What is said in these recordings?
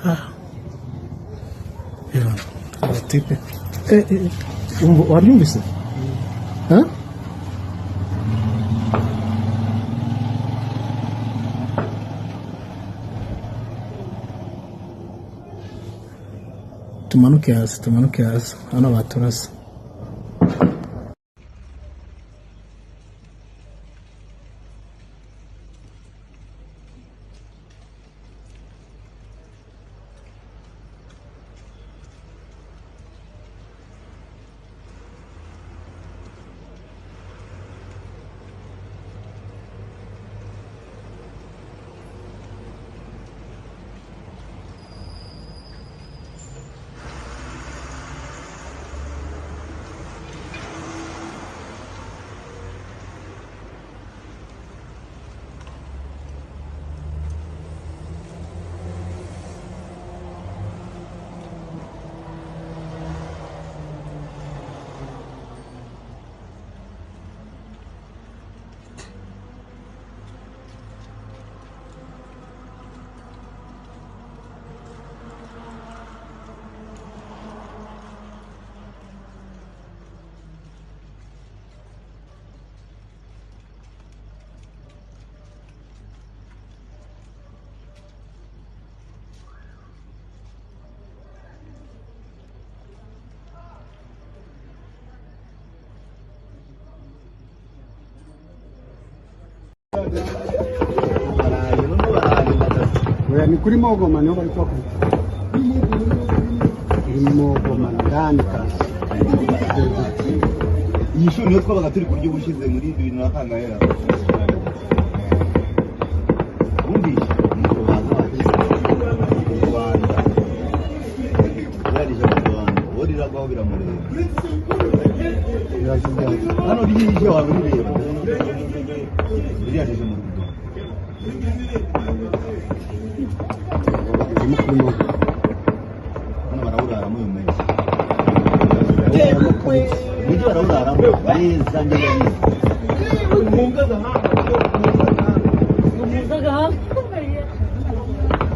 Ah, abatipe wabyumvise tumanuke hasi hano baturasa. Ni kuri Mogoma niho bari kwakora. Kuri Mogoma ndani kabisa. Iyi shuri niyo twabaga turi kurya ubushize muri 2000 ubundi Rwanda yarije mu Rwanda borira baho biramureba hano riyije wabireba yarije mu Rwanda hano barawurara mu mezi Mujyi barawurara beza neza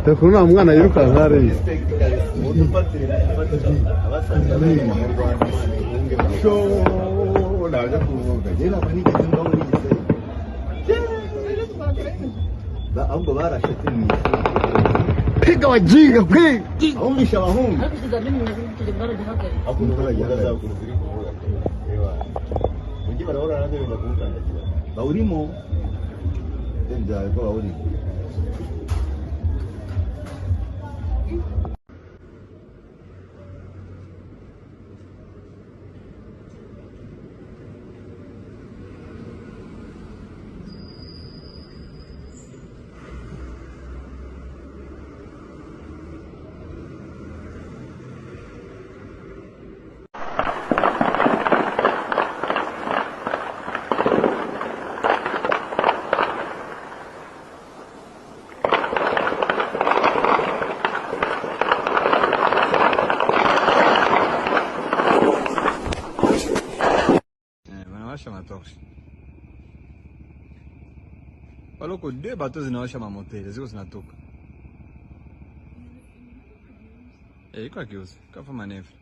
Tekuna umwana yiruka nkare ahubwo barashete mu piga wajinga kwe ahungisha abahungu mujyi barawurara neza kuwutangira bawurimo byawe ko bawurimo Waloko 2 bateaux zinawasha mamoteli ziko zinatoka. Iko kiusi, kafa manefu.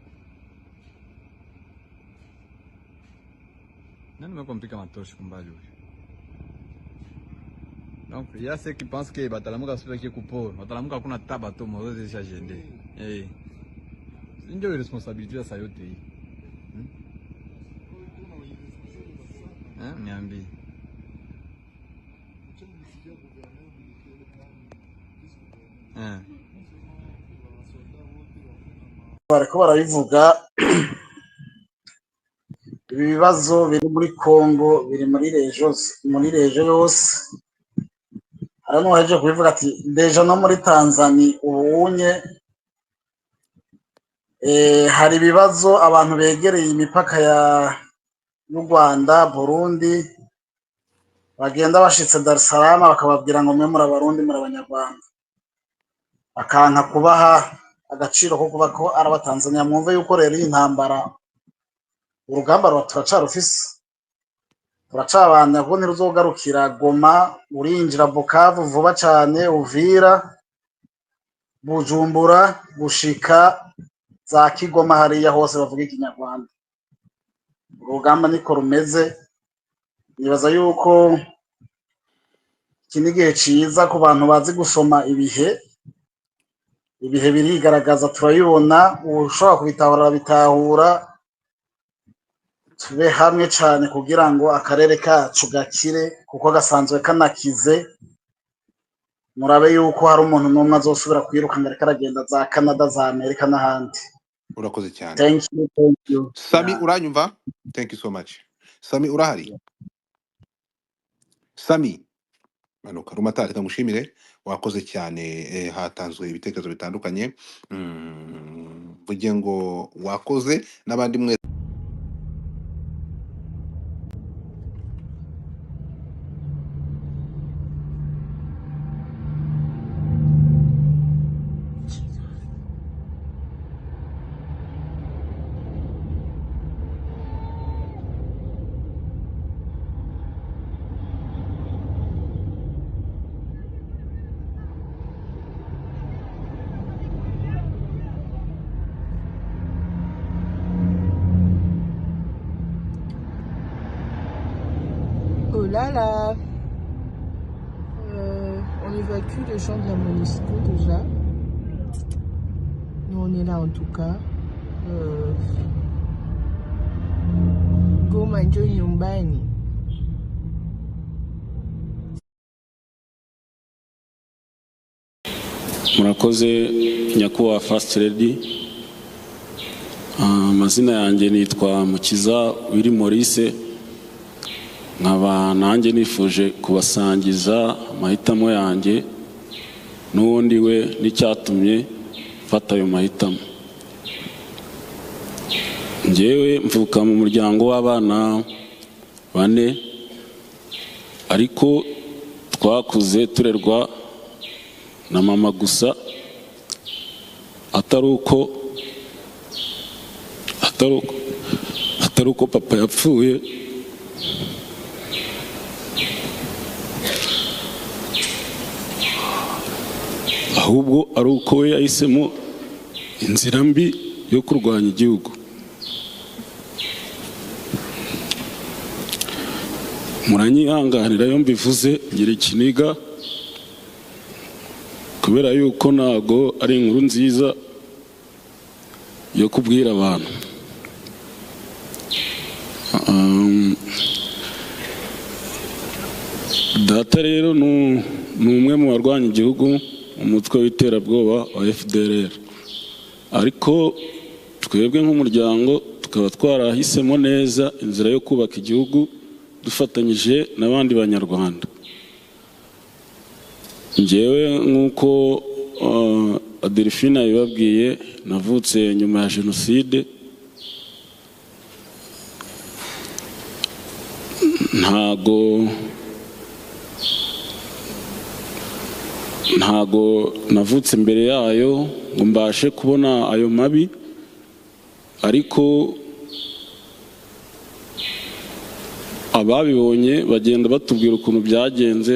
Nani mekompika matoshi kumbali huyo. Donc, il y a ceux qui pensent que batalamuka super qui coupo, batalamuka kuna tabato moroze cha jende. Ndio responsabilité ya sayote hii. Niambi. Bariko barabivuga ibi bibazo biri muri Kongo biri muri rejo yose. Hano waje kubivuga ati deja no muri Tanzania ubunye hari ibibazo abantu begereye imipaka y'u Rwanda, Burundi bagenda bashitse Dar es Salaam bakababwira ngo mwe muri abarundi muri abanyarwanda akanka kubaha agaciro ko kuba ko ari abatanzania. Mwumve yuko rero intambara urugamba turacarufise turacabana ko ntiruzogarukira Goma urinjira Bukavu vuba cyane Uvira Bujumbura gushika za Kigoma hariya hose bavuga ikinyarwanda. Urugamba niko rumeze, nibaza yuko iki ni igihe ciza ku bantu bazi gusoma ibihe birigaragaza turabibona, ushobora kubitahura bitahura, tube hamwe cane kugira ngo akarere kacu gakire kuko gasanzwe kanakize. Murabe yuko hari umuntu n'umwe azosubira kwiruka ngo ariko aragenda za Canada, za Amerika n'ahandi. urakoze cyane. Thank you. Sami Yeah. uranyumva? Thank you so much. Sami urahari? Sami manuka rumatari kamushimire, wakoze cyane. Hatanzwe ibitekerezo bitandukanye, mvuge ngo wakoze n'abandi mwe. Oh là là, on évacue les gens de la Monisco déjà. Nous on est là en tout cas. Goma njo nyumbani. Murakoze nyakubahwa First Lady. Amazina yanjye nitwa Mukiza Willy Maurice, nkaba nanjye nifuje kubasangiza amahitamo yanjye n'ubundi we n'icyatumye mfata ayo mahitamo. Njyewe mvuka mu muryango w'abana 4, ariko twakuze turerwa na mama gusa, atari uko papa yapfuye. Ahubwo ari uko we yahisemo inzira mbi yo kurwanya igihugu. Muranyihanganira yo mbivuze ngira ikiniga, kubera yuko ntago ari inkuru nziza yo kubwira abantu. Data rero ni umwe mu barwanya igihugu, umutwe w'iterabwoba wa FDLR, ariko twebwe nk'umuryango tukaba twarahisemo neza inzira yo kubaka igihugu dufatanyije n'abandi banyarwanda. Njyewe nk'uko Adelphine yababwiye, navutse nyuma ya Jenoside. Ntago navutse imbere yayo ngo mbashe kubona ayo mabi, ariko ababibonye bagenda batubwira ukuntu byagenze,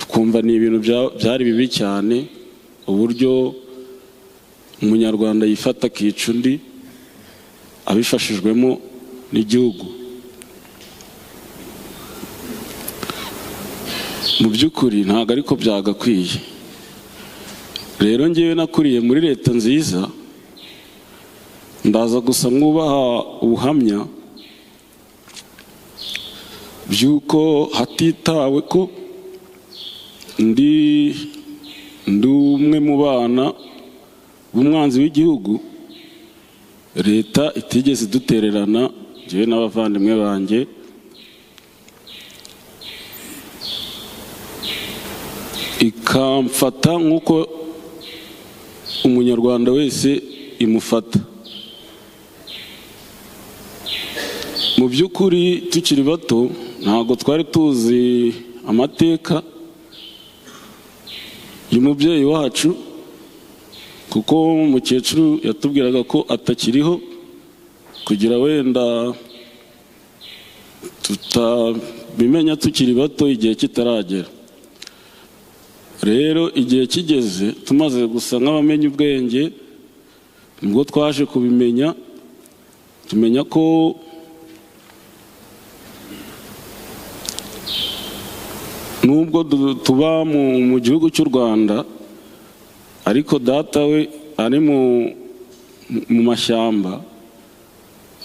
twumva ni ibintu byari bibi cyane, uburyo umunyarwanda yifata akica undi abifashijwemo n'igihugu. Mu by'ukuri ntabwo ariko byagakwiye. Rero njyewe nakuriye muri leta nziza, ndaza gusa mwubaha ubuhamya by'uko hatitawe ko ndi umwe mu bana b'umwanzi w'igihugu, leta itigeze idutererana njyewe n'abavandimwe banjye. Ikamfata nk'uko umunyarwanda wese imufata. Mu by'ukuri tukiri bato ntabwo twari tuzi amateka y'umubyeyi wacu, kuko umukecuru yatubwiraga ko atakiriho, kugira wenda tutabimenya tukiri bato igihe kitaragera. rero igihe kigeze tumaze gusa nk'abamenye ubwenge nibwo twaje kubimenya tumenya ko nubwo tuba mu gihugu cy'u Rwanda ariko data we ari mu mashyamba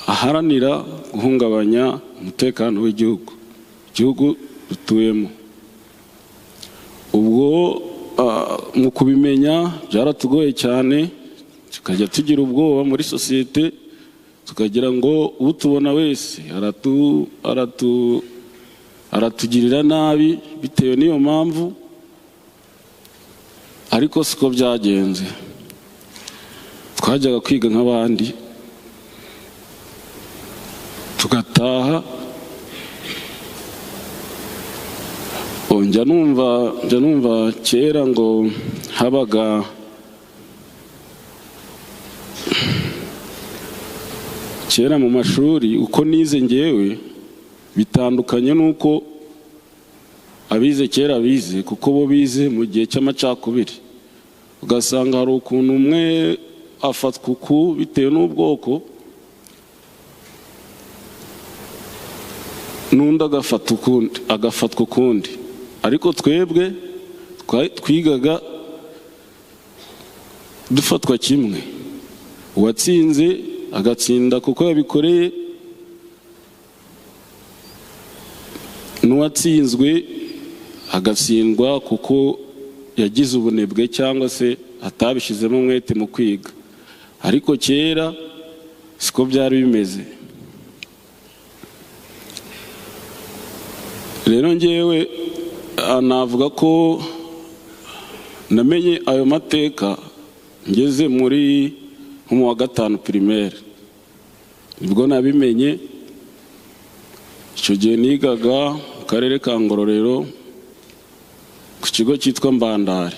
aharanira guhungabanya umutekano w'igihugu dutuyemo. Ubwo mu kubimenya byaratugoye cyane, tukajya tugira ubwoba muri sosiyete, tukagira ngo utubona wese aratugirira nabi bitewe n'iyo mpamvu, ariko siko byagenze. Twajyaga kwiga nk'abandi tugataha, njya numva kera ngo habaga kera mu mashuri uko nize ngewe bitandukanye nuko abize kera bize, kuko bo bize mu gihe cy'amacakubiri. Ugasanga hari ukuntu umwe afatwa uku bitewe n'ubwoko, n'undi agafatwa ukundi. Ariko twebwe twigaga dufatwa kimwe, uwatsinze agatsinda kuko yabikoreye, n'uwatsinzwe agatsindwa kuko yagize ubunebwe cyangwa se atabishizemo umwete mu kwiga. Ariko kera siko byari bimeze. Rero ngewe navuga ko namenye ayo mateka ngeze muri mu wa gatanu primaire, nibwo nabimenye. Icyo gihe nigaga mu karere ka Ngororero ku kigo cyitwa Mbandari.